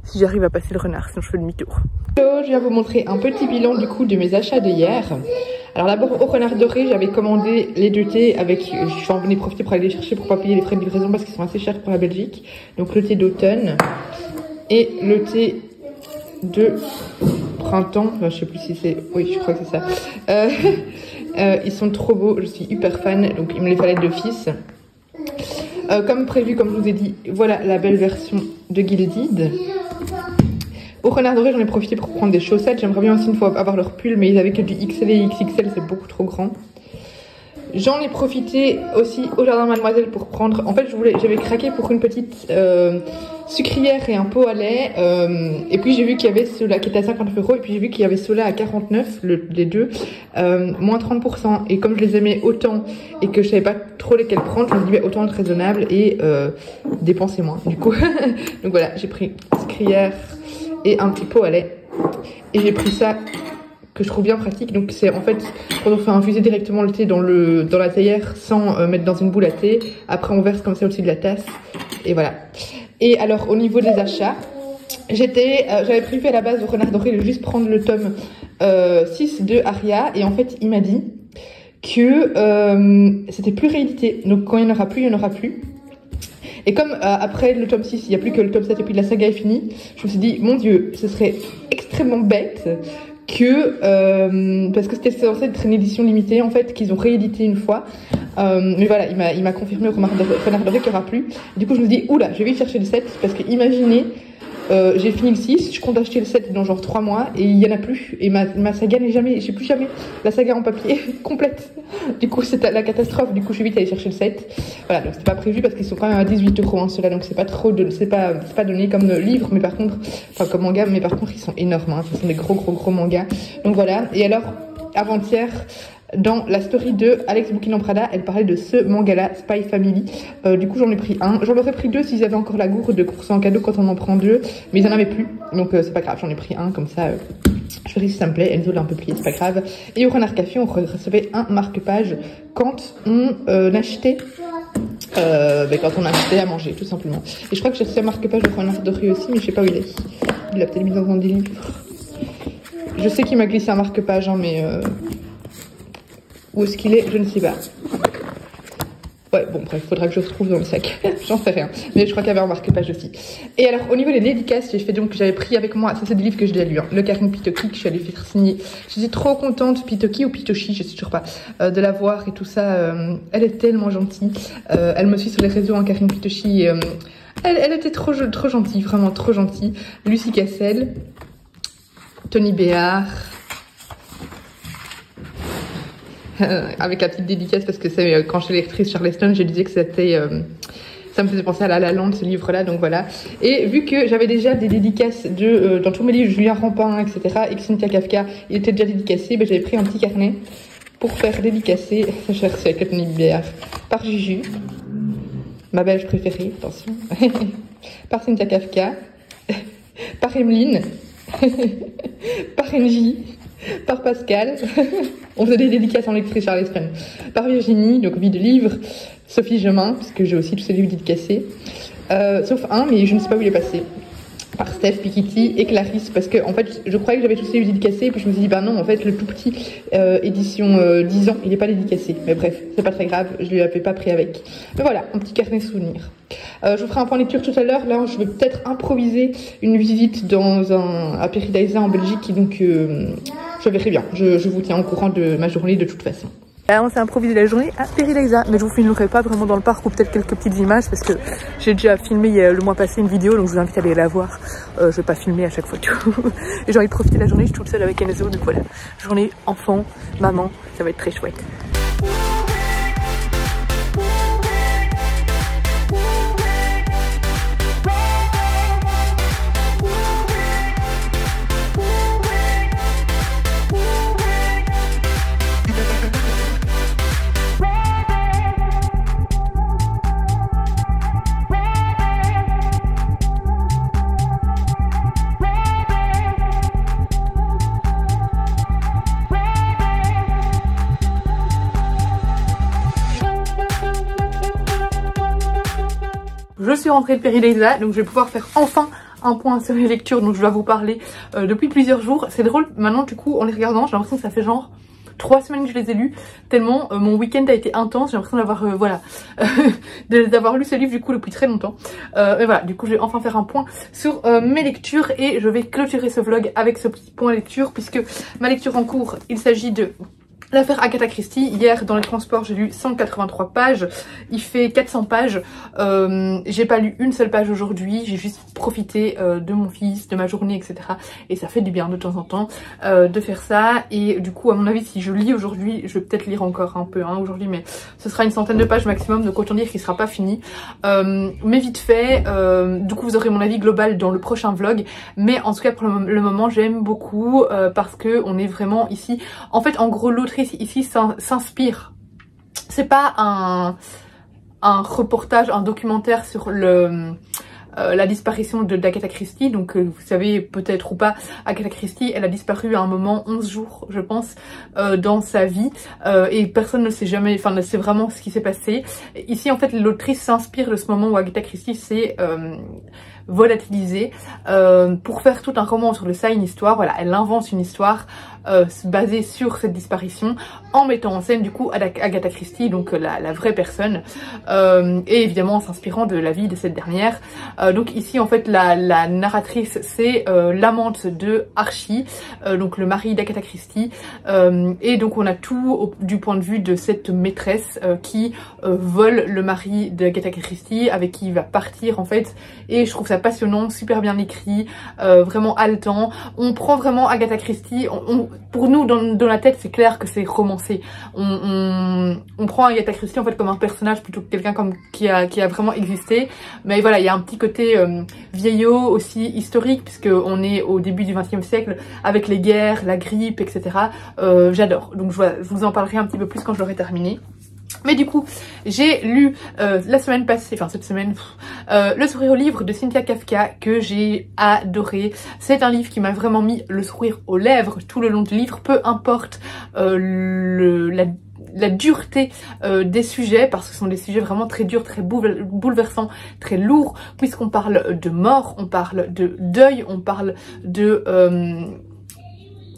Si j'arrive à passer le renard, sinon je fais demi-tour. Hello, je viens vous montrer un petit bilan du coup de mes achats de hier. Alors d'abord au renard doré, j'avais commandé les 2 thés avec, je suis en venue profiter pour aller les chercher pour pas payer les frais de livraison parce qu'ils sont assez chers pour la Belgique. Donc le thé d'automne et le thé de printemps, enfin, je sais plus si c'est, oui je crois que c'est ça. Ils sont trop beaux, je suis hyper fan, donc il me les fallait d'office. Comme prévu, comme je vous ai dit, voilà la belle version de Gilded. Au renard doré, j'en ai profité pour prendre des chaussettes. J'aimerais bien aussi une fois avoir leur pull, mais ils avaient que du XL et XXL, c'est beaucoup trop grand. J'en ai profité aussi au Jardin Mademoiselle pour prendre... En fait, j'avais craqué pour une petite sucrière et un pot à lait. Et puis j'ai vu qu'il y avait ceux-là qui étaient à 59 €. Et puis j'ai vu qu'il y avait ceux-là à 49, les deux. Moins 30%. Et comme je les aimais autant et que je savais pas trop lesquels prendre, je me suis dit bah, autant être raisonnable et dépenser moins. Du coup, donc voilà, j'ai pris une sucrière et un petit pot à lait. Et j'ai pris ça que je trouve bien pratique. Donc c'est en fait quand on fait infuser directement le thé dans la théière sans mettre dans une boule à thé. Après on verse comme ça au-dessus de la tasse. Et voilà. Et alors au niveau des achats, j'avais prévu à la base au Renard Doré de juste prendre le tome 6 de Aria. Et en fait il m'a dit que c'était plus réédité. Donc quand il n'y en aura plus, il n'y en aura plus. Et comme après le tome 6, il n'y a plus que le tome 7 et puis la saga est finie, je me suis dit, mon Dieu, ce serait extrêmement bête que... parce que c'était censé être une édition limitée, en fait, qu'ils ont réédité une fois. Mais voilà, il m'a confirmé au Renard Doré qu'il n'y aura plus. Du coup, je me dis, oula, je vais vite chercher le 7, parce que imaginez... j'ai fini le 6, je compte acheter le 7 dans genre 3 mois et il y en a plus. Et ma saga n'est jamais, j'ai plus jamais la saga en papier complète. Du coup, c'est la catastrophe. Du coup, je suis vite allée chercher le 7. Voilà, donc c'était pas prévu parce qu'ils sont quand même à 18 € hein, ceux-là. Donc c'est pas trop c'est pas donné comme livre, mais par contre, enfin comme manga, mais par contre, ils sont énormes. Hein, ce sont des gros mangas. Donc voilà. Et alors, avant-hier, dans la story de Alex Bouquin Prada, elle parlait de ce manga-là, Spy Family. Du coup, j'en ai pris un. J'en aurais pris deux s'ils avaient encore la gourde de course en cadeau quand on en prend deux. Mais ils en avaient plus. Donc, c'est pas grave, j'en ai pris un comme ça. Je verrai si ça me plaît. Enzo l'a un peu plié, c'est pas grave. Et au Renard Café, on recevait un marque-page quand on achetait. Quand on achetait à manger, tout simplement. Et je crois que j'ai reçu un marque-page au Renard Doré aussi, mais je sais pas où il est. Il l'a peut-être mis dans un des livres. Je sais qu'il m'a glissé un marque-page, hein, mais. Où est-ce qu'il est? Je ne sais pas. Ouais, bon, bref, faudra que je retrouve dans le sac. J'en sais rien. Mais je crois qu'il y avait un marque-page aussi. Et alors, au niveau des dédicaces, j'avais pris avec moi, ça c'est des livres que j'ai lu, hein, le Karin Pitoki que je suis allée faire signer. J'étais trop contente, Pitoki ou Pitoshi, je sais toujours pas, de la voir et tout ça. Elle est tellement gentille. Elle me suit sur les réseaux, hein, Karin Pitoshi. Elle était trop gentille, vraiment trop gentille. Lucie Cassel, Tony Béard. Avec la petite dédicace parce que c'est quand je l'ai lectrice Charleston, je disais que c'était ça me faisait penser à La La Land, ce livre là, donc voilà. Et vu que j'avais déjà des dédicaces dans tous mes livres, Julien Rampin, etc., et que Cynthia Kafka il était déjà dédicacé, j'avais pris un petit carnet pour faire dédicacer, j'ai reçu avec Tony Béard, par Juju, ma belge préférée, attention, par Cynthia Kafka, par Emeline, par NJ, par Pascal, on faisait des dédicaces en lectrice Charleston, par Virginie, donc vie de livre, Sophie Gemin, parce que j'ai aussi tous ces livres dédicacés, sauf un, mais je ne sais pas où il est passé, par Steph, Pikiti et Clarisse, parce que en fait je croyais que j'avais tous ces livres dédicacés, et puis je me suis dit bah non, en fait le tout petit édition 10 ans, il n'est pas dédicacé, mais bref, c'est pas très grave, je ne l'avais pas pris avec. Mais voilà, un petit carnet souvenir. Je vous ferai un point lecture tout à l'heure. Là, je vais peut-être improviser une visite à Peridaisa en Belgique. Donc, je verrai bien. Je vous tiens au courant de ma journée de toute façon. Là, on s'est improvisé la journée à Peridaisa. Mais je vous filmerai pas vraiment dans le parc ou peut-être quelques petites images parce que j'ai déjà filmé le mois passé une vidéo. Donc, je vous invite à aller la voir. Je vais pas filmer à chaque fois. Et j'ai envie de profiter de la journée. Je suis toute seule avec Enzo. Donc voilà. Journée enfant, maman. Ça va être très chouette. Je suis rentrée de Peridaisa, donc je vais pouvoir faire enfin un point sur les lectures dont je dois vous parler depuis plusieurs jours. C'est drôle, maintenant du coup en les regardant, j'ai l'impression que ça fait genre 3 semaines que je les ai lus, tellement mon week-end a été intense, j'ai l'impression d'avoir d'avoir lu ce livre du coup depuis très longtemps. Mais voilà, du coup je vais enfin faire un point sur mes lectures et je vais clôturer ce vlog avec ce petit point lecture puisque ma lecture en cours, il s'agit de L'affaire Agatha Christie, hier dans les transports j'ai lu 183 pages, il fait 400 pages, j'ai pas lu une seule page aujourd'hui, j'ai juste profité de mon fils, de ma journée, etc. Et ça fait du bien de temps en temps de faire ça, et du coup à mon avis si je lis aujourd'hui, je vais peut-être lire encore un peu aujourd'hui, mais ce sera une centaine de pages maximum, donc autant dire qu'il sera pas fini. Mais vite fait, du coup vous aurez mon avis global dans le prochain vlog, mais en tout cas pour le moment j'aime beaucoup parce que on est vraiment ici, en fait en gros l'autrice ici s'inspire. C'est pas un reportage, un documentaire sur la disparition d'Agatha Christie, donc vous savez peut-être ou pas, Agatha Christie elle a disparu à un moment 11 jours je pense dans sa vie et personne ne sait jamais, enfin ne sait vraiment ce qui s'est passé. Ici en fait l'autrice s'inspire de ce moment où Agatha Christie s'est volatilisée pour faire tout un roman sur ça, une histoire, voilà, elle invente une histoire basée sur cette disparition en mettant en scène du coup Agatha Christie, donc la vraie personne, et évidemment en s'inspirant de la vie de cette dernière. Donc ici en fait la narratrice c'est l'amante de Archie, donc le mari d'Agatha Christie, et donc on a tout du point de vue de cette maîtresse qui vole le mari d'Agatha Christie avec qui il va partir en fait, et je trouve ça passionnant, super bien écrit, vraiment haletant. On prend vraiment Agatha Christie, pour nous dans la tête c'est clair que c'est romancé, on prend Agatha Christie en fait comme un personnage plutôt que quelqu'un comme qui a vraiment existé, mais voilà il y a un petit côté vieillot aussi historique puisque on est au début du XXe siècle avec les guerres, la grippe, etc. J'adore, donc je vous en parlerai un petit peu plus quand je l'aurai terminé. Mais du coup, j'ai lu la semaine passée, enfin cette semaine, Le sourire aux livres de Cynthia Kafka que j'ai adoré. C'est un livre qui m'a vraiment mis le sourire aux lèvres tout le long du livre, peu importe la dureté des sujets, parce que ce sont des sujets vraiment très durs, très bouleversants, très lourds, puisqu'on parle de mort, on parle de deuil, on parle de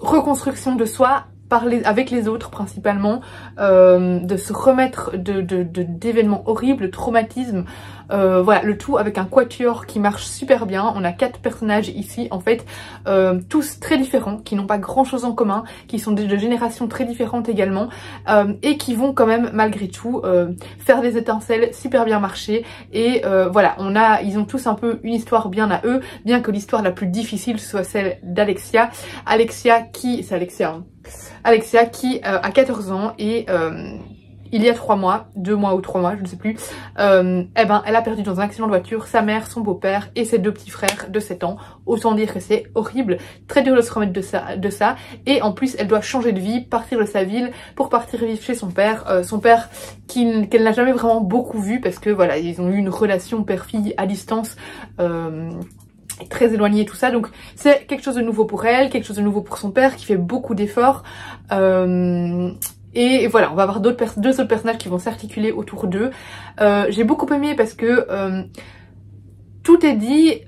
reconstruction de soi, parler avec les autres principalement, de se remettre d'événements horribles, de traumatismes, voilà, le tout avec un quatuor qui marche super bien. On a 4 personnages ici en fait, tous très différents, qui n'ont pas grand chose en commun, qui sont de générations très différentes également, et qui vont quand même malgré tout faire des étincelles, super bien marcher, et voilà, ils ont tous un peu une histoire bien à eux, bien que l'histoire la plus difficile soit celle d'Alexia. Alexia qui a 14 ans et il y a 3 mois, 2 mois ou 3 mois, je ne sais plus, elle a perdu dans un accident de voiture sa mère, son beau-père et ses 2 petits frères de 7 ans. Autant dire que c'est horrible, très dur de se remettre de ça. Et en plus, elle doit changer de vie, partir de sa ville pour partir vivre chez son père qu'elle n'a jamais vraiment beaucoup vu parce que voilà, ils ont eu une relation père-fille à distance. Très éloignée, tout ça, donc c'est quelque chose de nouveau pour elle, quelque chose de nouveau pour son père qui fait beaucoup d'efforts, et voilà, on va avoir deux autres personnages qui vont s'articuler autour d'eux. J'ai beaucoup aimé parce que tout est dit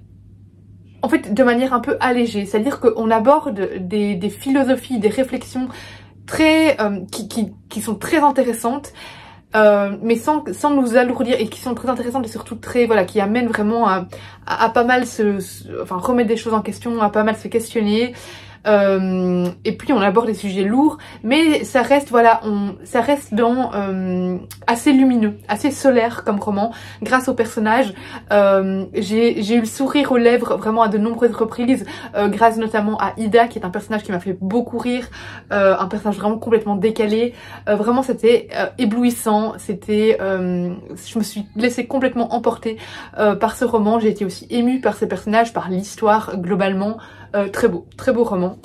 en fait de manière un peu allégée, c'est-à-dire qu'on aborde des philosophies, des réflexions très qui sont très intéressantes, mais sans nous alourdir, et qui sont très intéressantes et surtout très, voilà, qui amènent vraiment à pas mal enfin remettre des choses en question, à pas mal se questionner. Et puis on aborde des sujets lourds, mais ça reste, voilà, ça reste dans assez lumineux, assez solaire comme roman, grâce aux personnages. J'ai eu le sourire aux lèvres vraiment à de nombreuses reprises, grâce notamment à Ida, qui est un personnage qui m'a fait beaucoup rire, un personnage vraiment complètement décalé. Vraiment c'était éblouissant, c'était je me suis laissée complètement emporter par ce roman. J'ai été aussi émue par ces personnages, par l'histoire globalement. Très beau roman.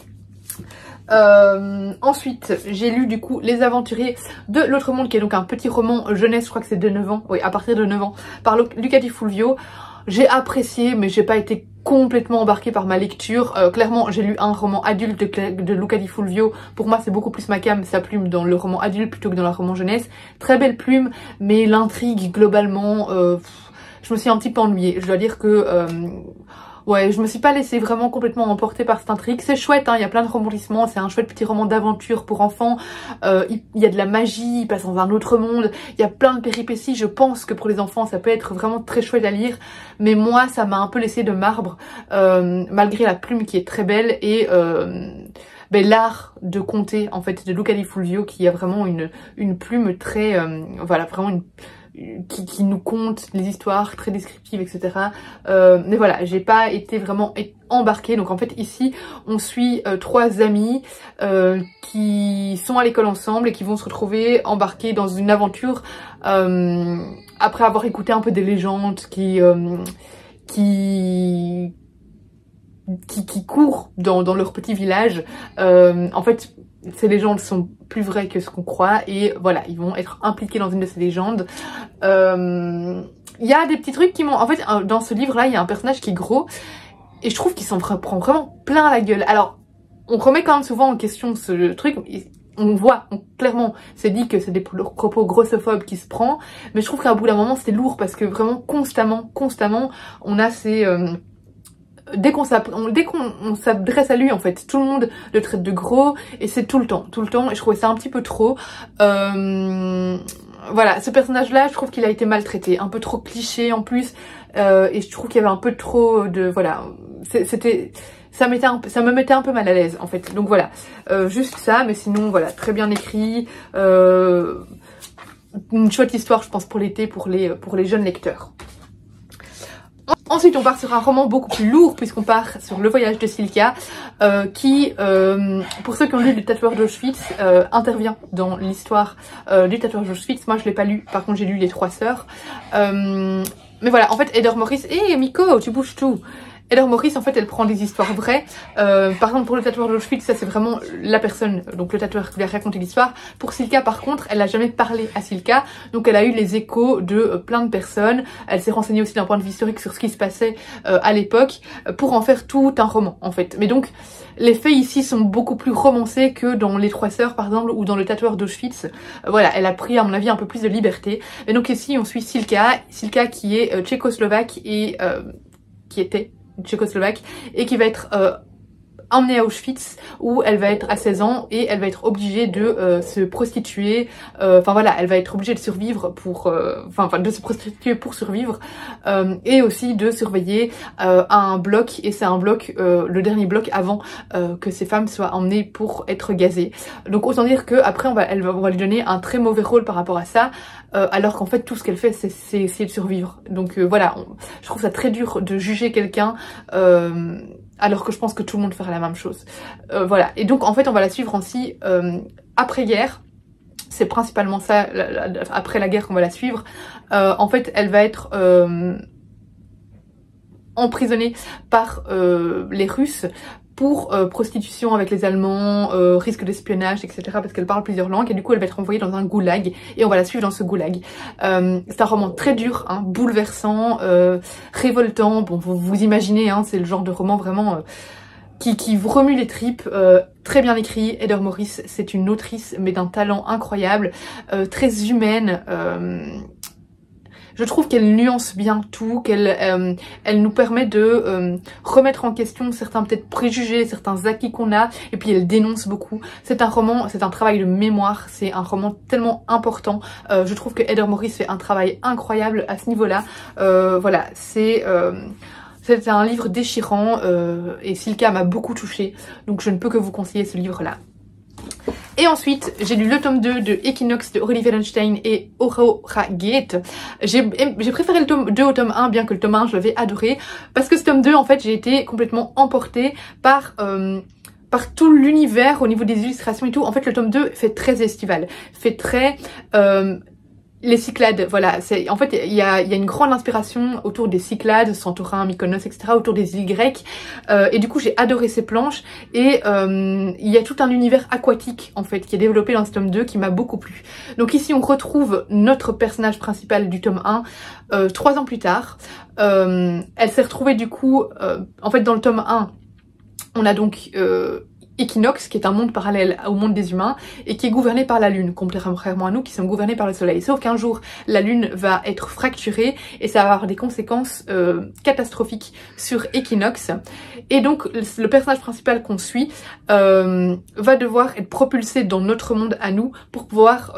Ensuite j'ai lu du coup Les Aventuriers de l'Autre Monde, qui est donc un petit roman jeunesse, je crois que c'est de 9 ans, oui, à partir de 9 ans, par Luca Di Fulvio. J'ai apprécié, mais j'ai pas été complètement embarquée par ma lecture. Clairement j'ai lu un roman adulte de Luca Di Fulvio, pour moi c'est beaucoup plus ma came, sa plume dans le roman adulte plutôt que dans le roman jeunesse. Très belle plume, mais l'intrigue globalement, je me suis un petit peu ennuyée, je dois dire que ouais, je me suis pas laissée vraiment complètement emporter par cette intrigue. C'est chouette, hein, il y a plein de rebondissements, c'est un chouette petit roman d'aventure pour enfants. Il y a de la magie, il passe dans un autre monde, il y a plein de péripéties. Je pense que pour les enfants, ça peut être vraiment très chouette à lire. Mais moi, ça m'a un peu laissé de marbre, malgré la plume qui est très belle. Et l'art de conter en fait de Luca Di Fulvio, qui a vraiment une plume très voilà, vraiment qui nous conte les histoires très descriptives, etc. Mais voilà, j'ai pas été vraiment embarquée. Donc en fait ici on suit 3 amis qui sont à l'école ensemble et qui vont se retrouver embarqués dans une aventure après avoir écouté un peu des légendes qui courent dans leur petit village. En fait, ces légendes sont plus vraies que ce qu'on croit et voilà, ils vont être impliqués dans une de ces légendes. Il y a des petits trucs qui m'ont... En fait, dans ce livre-là, il y a un personnage qui est gros et je trouve qu'il s'en prend vraiment plein la gueule. Alors, on remet quand même souvent en question ce truc. On voit, clairement, c'est dit que c'est des propos grossophobes qui se prend, mais je trouve qu'à bout d'un moment, c'était lourd parce que vraiment, constamment, on a ces... dès qu'on s'adresse à lui, en fait, tout le monde le traite de gros, et c'est tout le temps, et je trouvais ça un petit peu trop. Voilà, ce personnage-là, je trouve qu'il a été maltraité, un peu trop cliché en plus, et je trouve qu'il y avait un peu trop de... Voilà, ça me mettait un peu mal à l'aise, en fait. Donc voilà, juste ça, mais sinon, voilà, très bien écrit, une chouette histoire, je pense, pour l'été, pour les jeunes lecteurs. Ensuite, on part sur un roman beaucoup plus lourd puisqu'on part sur Le voyage de Silka qui, pour ceux qui ont lu Le tatoueur d'Auschwitz, intervient dans l'histoire du tatoueur d'Auschwitz. Moi, je l'ai pas lu, par contre, j'ai lu Les Trois Sœurs. Mais voilà, en fait, Heather Morris... Hé, Miko, tu bouges tout. Heather Morris, en fait, elle prend des histoires vraies. Par exemple, pour le tatoueur d'Auschwitz, ça c'est vraiment la personne, donc le tatoueur qui lui a raconté l'histoire. Pour Silka, par contre, elle n'a jamais parlé à Silka, donc elle a eu les échos de plein de personnes. Elle s'est renseignée aussi d'un point de vue historique sur ce qui se passait à l'époque, pour en faire tout un roman, en fait. Mais donc, les faits ici sont beaucoup plus romancés que dans Les Trois Sœurs, par exemple, ou dans Le tatoueur d'Auschwitz. Voilà, elle a pris, à mon avis, un peu plus de liberté. Et donc ici, on suit Silka qui est tchécoslovaque et qui était tchécoslovaque et qui va être emmenée à Auschwitz où elle va être à 16 ans et elle va être obligée de se prostituer, enfin voilà, elle va être obligée de survivre pour, de se prostituer pour survivre et aussi de surveiller un bloc, et c'est un bloc, le dernier bloc avant que ces femmes soient emmenées pour être gazées. Donc autant dire que après on va lui donner un très mauvais rôle par rapport à ça, alors qu'en fait tout ce qu'elle fait c'est essayer de survivre. Donc voilà, je trouve ça très dur de juger quelqu'un alors que je pense que tout le monde ferait la même chose. Voilà, et donc en fait on va la suivre aussi après-guerre. C'est principalement ça, après la guerre qu'on va la suivre. En fait elle va être emprisonnée par les Russes pour prostitution avec les Allemands, risque d'espionnage, etc. parce qu'elle parle plusieurs langues et du coup elle va être envoyée dans un goulag et on va la suivre dans ce goulag. C'est un roman très dur, hein, bouleversant, révoltant. Bon, vous imaginez, hein, c'est le genre de roman vraiment qui vous remue les tripes, très bien écrit. Heather Morris, c'est une autrice mais d'un talent incroyable, très humaine. Je trouve qu'elle nuance bien tout, qu'elle elle nous permet de remettre en question certains peut-être préjugés, certains acquis qu'on a, et puis elle dénonce beaucoup. C'est un roman, c'est un travail de mémoire, c'est un roman tellement important. Je trouve que Heather Morris fait un travail incroyable à ce niveau-là. Voilà, c'est un livre déchirant et Silka m'a beaucoup touchée, donc je ne peux que vous conseiller ce livre-là. Et ensuite, j'ai lu le tome 2 de Equinox de Aurélie Wallenstein et Aurora Gate. J'ai préféré le tome 2 au tome 1, bien que le tome 1, je l'avais adoré. Parce que ce tome 2, en fait, j'ai été complètement emportée par tout l'univers au niveau des illustrations et tout. En fait, le tome 2 fait très estival, fait très... les Cyclades, voilà, en fait il y a une grande inspiration autour des Cyclades, Santorin, Mykonos, etc., autour des îles grecques, et du coup j'ai adoré ces planches, et il y a tout un univers aquatique en fait qui est développé dans ce tome 2 qui m'a beaucoup plu. Donc ici on retrouve notre personnage principal du tome 1, 3 ans plus tard. Elle s'est retrouvée du coup, en fait dans le tome 1, on a donc... Equinox, qui est un monde parallèle au monde des humains et qui est gouverné par la lune, contrairement à nous qui sommes gouvernés par le soleil. Sauf qu'un jour, la lune va être fracturée et ça va avoir des conséquences catastrophiques sur Equinox. Et donc, le personnage principal qu'on suit va devoir être propulsé dans notre monde à nous pour pouvoir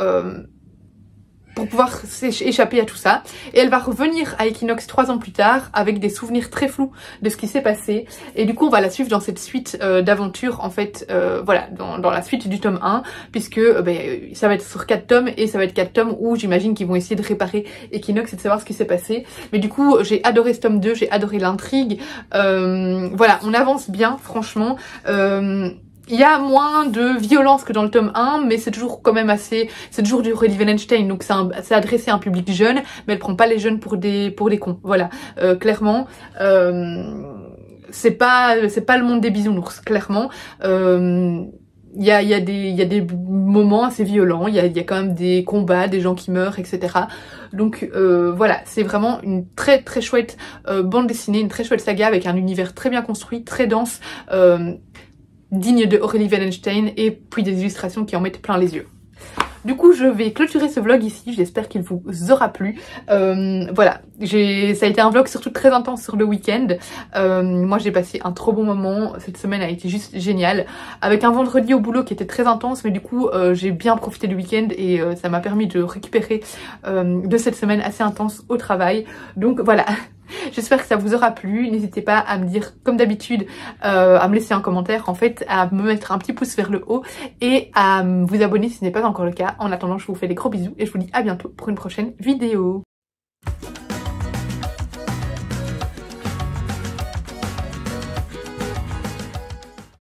pour pouvoir échapper à tout ça. Et elle va revenir à Equinox 3 ans plus tard avec des souvenirs très flous de ce qui s'est passé. Et du coup, on va la suivre dans cette suite d'aventures, en fait, voilà, dans la suite du tome 1, puisque ça va être sur 4 tomes, et ça va être 4 tomes où j'imagine qu'ils vont essayer de réparer Equinox et de savoir ce qui s'est passé. Mais du coup, j'ai adoré ce tome 2, j'ai adoré l'intrigue. Voilà, on avance bien, franchement. Il y a moins de violence que dans le tome 1, mais c'est toujours quand même assez... C'est toujours du Aurélie Wallenstein, donc c'est adressé à un public jeune, mais elle prend pas les jeunes pour des cons. Voilà, clairement. C'est pas le monde des bisounours, clairement. Il y a des moments assez violents, il y a quand même des combats, des gens qui meurent, etc. Donc voilà, c'est vraiment une très très chouette bande dessinée, une très chouette saga avec un univers très bien construit, très dense, digne de Aurélie Wallenstein, et puis des illustrations qui en mettent plein les yeux. Du coup, je vais clôturer ce vlog ici, j'espère qu'il vous aura plu. Voilà, ça a été un vlog surtout très intense sur le week-end. Moi, j'ai passé un trop bon moment, cette semaine a été juste géniale. Avec un vendredi au boulot qui était très intense, mais du coup, j'ai bien profité du week-end et ça m'a permis de récupérer de cette semaine assez intense au travail. Donc voilà. J'espère que ça vous aura plu, n'hésitez pas à me dire comme d'habitude, à me laisser un commentaire en fait, à me mettre un petit pouce vers le haut et à vous abonner si ce n'est pas encore le cas. En attendant, je vous fais des gros bisous et je vous dis à bientôt pour une prochaine vidéo.